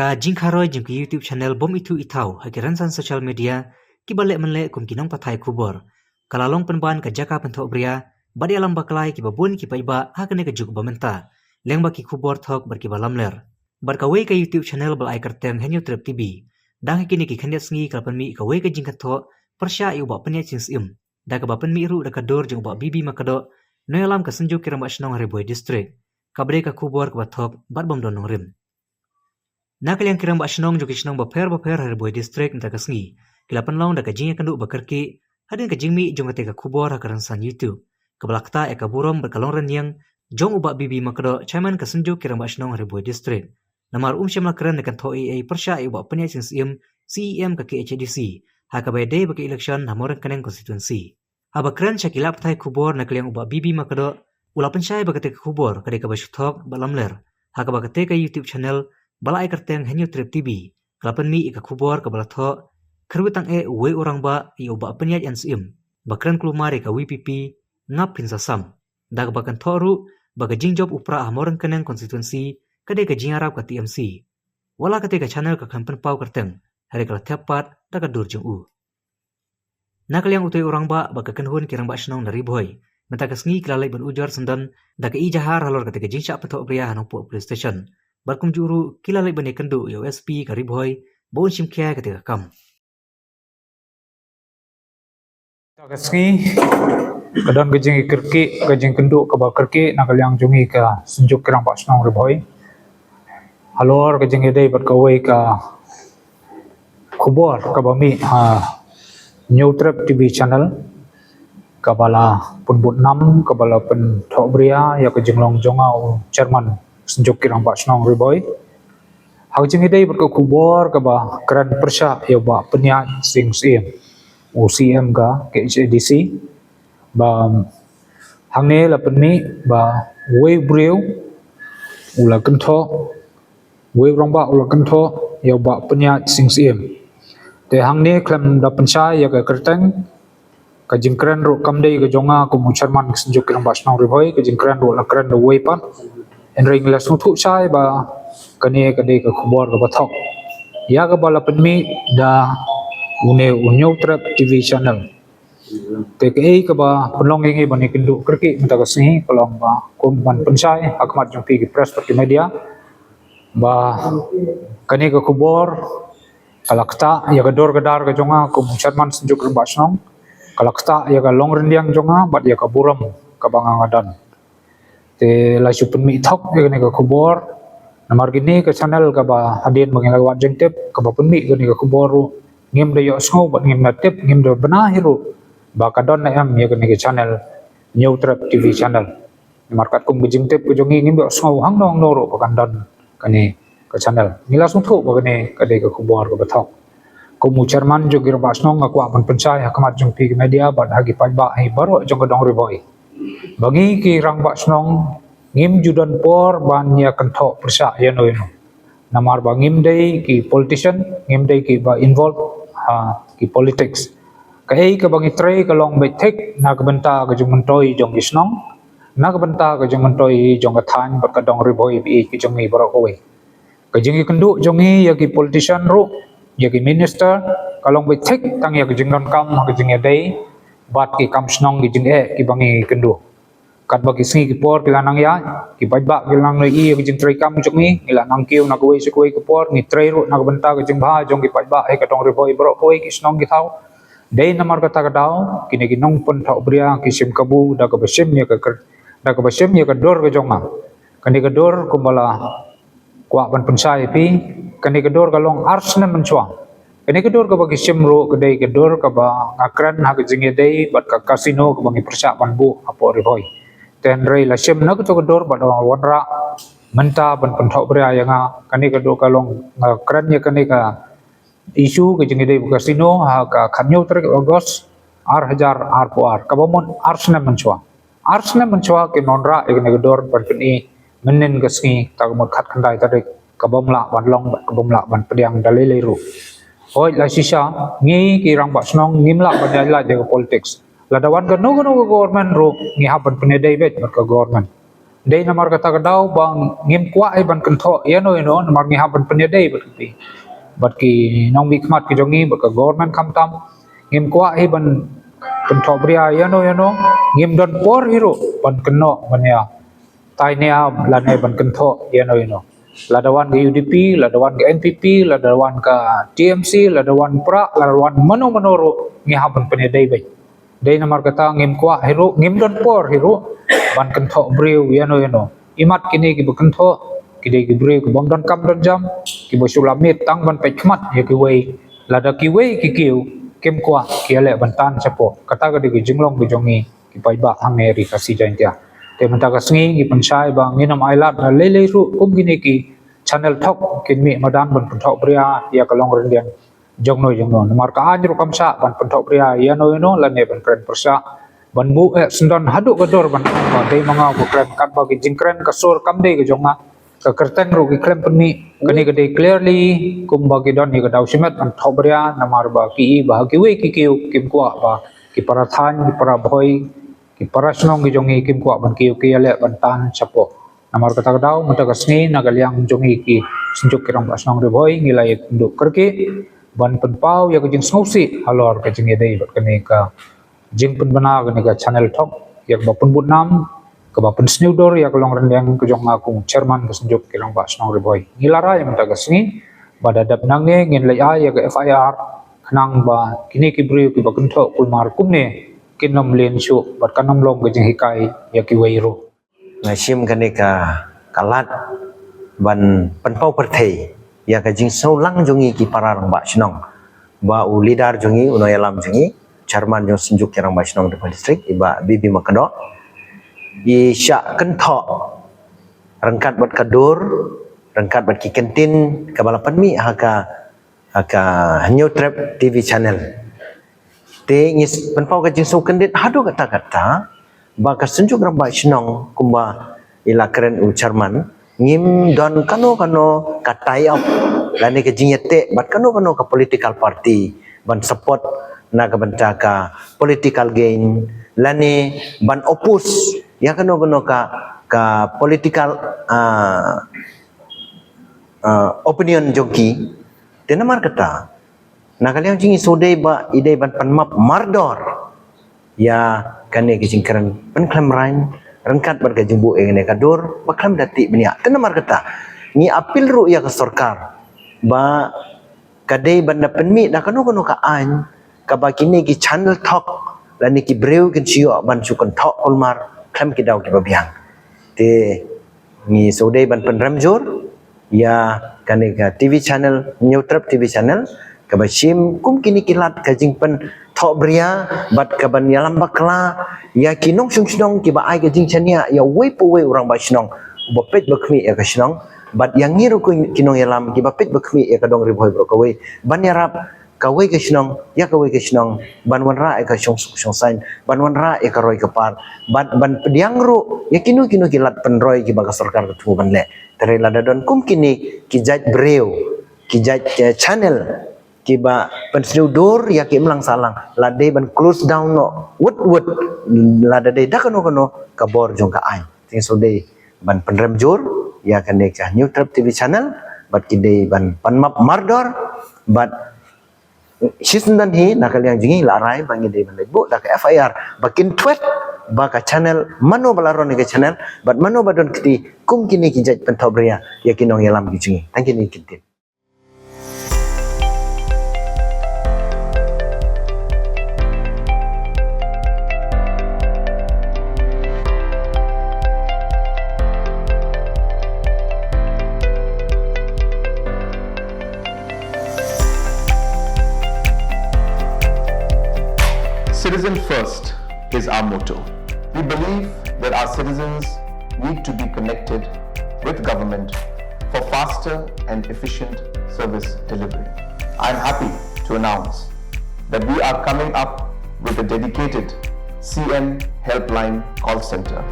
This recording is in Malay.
Ka jingkharoi jim ki YouTube channel bom itu itau hakiran san social media ki balek menlek kum kinong pathai kubor. Kalalong penban ka jaka penthok bria badi alam baklai ki babun ki paiba hakane ka juk bamenta. Leng ba ki kubor thok bar ki balam ler. Bar ka wei ka YouTube channel bal ai kartem henyu trip TV. Dang kini ki khandet sngi kalpan mi ka wei ka jingkat thok persya yu ba penya chins im. Da ka bapen mi ru da ka dor jung ba bibi makado noyalam ka senju kiram asnong Hariboy district. Kabre ka kubor ka bathok bat bom don rim. Nakal yang kiram basnong jo kisnong baper Hariboy district nta kasngi kilapan long da kajing kandu bakarki hadin kajing mi jong ka kubor hakaran san YouTube kabalakta eka burom berkalong renyang jong ubak bibi makado chairman kasenju kiram basnong Hariboy district namar syamla keren dekan thoi ai persya ubak penya sim CEM ka KHDC hakabai day baki election hamoran kaneng constituency habakran shakila pathai kubor nakal yang ubak bibi makado ulapan syai bakate kubor kadai ka bashuthok balamler hakabakate ka YouTube channel balai kerteng henyu trip TV kelapan mi ika kubor ke balatho kerbetang we orang ba i oba penyat yan sim bakran klumari ka WPP ngap pinsasam dag bakan thoru baga jingjob upra hamoran keneng konstituensi kade ka jingarap ka TMC wala kate ka channel ka kampen pau kerteng hari kala tepat daga durjung u nakal yang utoi orang ba baga kenhun kirang ba snong dari boy meta kasngi klalai ban ujar sendan daga i jahar halor kate ka jingsha pentok pria hanong police station barkum juru kila lek bane kendu USP Hariboy bon simkia ketika kam Kasngi kadang gajing ikerki gajing kendu ke bakerki nakal yang jungi ka senjuk kirang pak snong Hariboy halor gajing ide berkawai ka kubor ka bami New Trip TV channel kabala pun 6 kabala pen thok bria ya gajing long jongau chairman senjuk kirang pak snong Hariboy hajing idai berko kubor ka ba kran persya ya ba penya sing sim UCM ka KHDC ba hangne la penni ba we breu ula kentho we rongba ula kentho ya ba penya sing sim te hangne klam da pensya ya ka kerteng ka jingkran ro kamdei ka jonga ko chairman senjuk kirang pak snong Hariboy ka jingkran ro la kran da we pat Enring la sungtu chai ba kane kade ka khubor ka bathok ya ka bala penmi da New Trip TV channel te ke ka ba penlong ngi bani kindu kerki mata ka sini kolong ba kumban pensai akmat jong pi press per media ba kane ka khubor kalakta ya ka dor gadar ka jonga ko chairman senjuk ba snong kalakta ya ka long rendiang jonga bat ya ka buram ka bangangadan te la supen mi thok ne ka khubor namar gini ka channel ka ba hadin mangilawat jengtep ka ba penmi ne ka khubor ngim de yo snow ba ngim na tep ngim de bana hiru ba ka don na am ye ne ka channel New Trip TV channel namar kat kum jengtep ko jongi ngim yo snow hang nong noro ba kan don kani ka channel nila sung thu ba ne ka de ka khubor ka ba thok ko mu chairman jo gir ba snong ko apan pensai hakamat jong pi media ba hagi pa ba hi baro jong ka dong Hariboy bagi ki rang bak snong ngim judan por ban ya kentho persya ya no namar ba ngim dei ki politician ngim dei ki ba involve ki politics kai ka bangi tre ka long bai thek na ka benta ka jung mentoi jong ki snong na ka benta ka jung mentoi jong ka than ba ka dong Hariboy bi ki jong mi baro ko we ka jing ki kendu jong ya ki politician ro ya ki minister ka long bai thek tang ya ka jing non kam ka jing ya dei bat ki kam snong ki jing ki bangi kendu kat bagi singi ki por ki lanang ya ki bajba ki lanang noi ki jing trai kam jong ni ila nang kiu na ko se koi ki por ni trai ro na ka benta ka jing bha jong ki bajba ka dong Hariboy bro koi ki snong ki thau dei namar ka ta ka dau ki ne ki nong pon thau bria ki sim kabu da ka besim ya ka da ka besim ya ka dor ka jonga kan ka dor kumbala kwa ban pensai pi kan ka dor ka long arsna menchuang kene kedor ka bagi simro kedai kedor ka ba ngakran ha ka jinge dei bat ka kasino ka bangi persya banbu apo Hariboy ten rei la sim na to kedor ba wanra menta ban penthok bria yanga kane kedor ka long ngakran ya kane ka isu ka jinge dei kasino ha ka khanyo ter August ar hajar ar puar ka bomon arsna menchwa ke nonra kene kedor ban peni menen gasngi ta mo khat khandai ta ka bomla ban long ka bomla ban pediang dalile ru Hoi la sisa ngi ki rang ba snong ngimla ba la de politics la dawan ga no government ro ngi haban penedai bet ka government Day namar kata kadau bang ngim kwa ai ban kentho yano namar ngi haban penyedai bat ki nong mikmat ki jongi bat ka government kam tam ngim kwa ai ban kentho bria yano ngim don por hiro ban keno mania tai nia lan ai ban kentho yano ladawan ke UDP ladawan ke NPP ladawan ka TMC ladawan pra ladawan mano ro ngi haban penyedai bai day namar kata ngim kwa hiro ngim don por hiro ban kentho brio yano imat kini ki bekentho kidai ki brio ki bom don kam don jam ki bo sulamit tang ban pe khmat ye ki wei lada ki wei ki kiu kem kwa ki ale ban tan chapo kata ka ki jinglong ki jongi ki pai ba hangeri ka si jain tia te mata ka sngi ki pansai ba nginam ailat na le ru kum gini ki channel thok kin mi madan ban kentho bria ya ka long rendian jongno namar ka anjru kamsa ban kentho bria yano lane ban kren persa ban bu sendon haduk gador ban dei manga ko kren kan ba ki jingkren ka sor kam dei ka jonga ka kerteng ru ki klem penmi kani ka dei clearly kum ba ki don ni ka dau simet an thobria namar ba ki ba ki we ki kiu kim kwa ba ki parathan ki para bhoi ki parasnong ki jongi kim kwa ban kiu ki ale ban tan chapo namar kata dau mata ka sni nagaliang jongi ki sinjuk kirang pasnong re bhoi ngilai nduk kerke ban penpau ya ka jing snausi halor ka jingi dei bat kani ka jing pun bana gani ka channel thok yak ba pun nam ka ba pun snudor yak long rendang ka jong aku chairman ka senjuk kilang ba snong reboy ngilara yang ta gasni ba dadap nangne ngin lai ya ka FIR khnang ba kini ki bri ki ba kunthok kulmar kumne kinom len shu bat kanam long ka jing hikai yak ki weiro ngashim gani ka kalat ban penpau perthei ya ka jing sau lang jongi ki pararang ba snong ba u leader jongi unoyalam jongi chairman jong sinjuk kirang basnong de district iba bibi makado i sya kentho rangkat bat kadur rangkat bat ki kentin ka balapan mi haka New Trap TV channel te ngis penpau ka jing sau kendit hadu kata ba ka sinjuk kirang basnong kumba ila keren u chairman ngim don kano ka tie up lani ka jing yete bat kano ka political party ban support na kabanta ka political gain lani ban opus ya kano ka political opinion joki tenamar kata nakaliang jingi sodai ba idai ban panmap mardor ya kane kijingkaran penklam rain rengkat bar kajimbu engene kadur baklam dati benia tenamar kata ni apil ru ya ka sarkar ba kadai banda penmi na kano ka an kabakini ki channel talk lani ki breu kin chiyo ban sukan talk kolmar klam ki daw ki babiang te ni sodai ban penramjur ya kani ka TV channel New Trap TV channel kabashim kum kini kilat kajing pen talk bria bat kaban yalam bakla ya kinong sung ki ba ai kajing chania ya we po we orang ba shnong bopet bakmi ya ka shnong bat yang ngiru kinong yalam ki bapet bakmi ya ka dong riboy bro kawe ban yarap kawai ke sinong ya kawai ke sinong ban wan ra ka syong sain ban wan ra ka roi ka par ban pediang ru ya kinu kilat penroi ki baga sarkar tu ban le tere lada don kum kini ki jaj breu ki jaj channel ki ba penseu dor ya ki mlang salang lade ban close down no wood lada de dakano ka bor jong ka ai ting so de ban penrem jor ya kan de New Trap TV channel bat ki de ban panmap mardor bat Shisundan hi nakaliang jingi larai bangi de ban bu dak FIR bakin tweet baka channel mano balaron ke channel but mano badon kiti kum kini kijaj pentobria ya kinong yalam kijingi thank you ni kitin Citizen first is our motto. We believe that our citizens need to be connected with government for faster and efficient service delivery. I am happy to announce that we are coming up with a dedicated CM helpline call center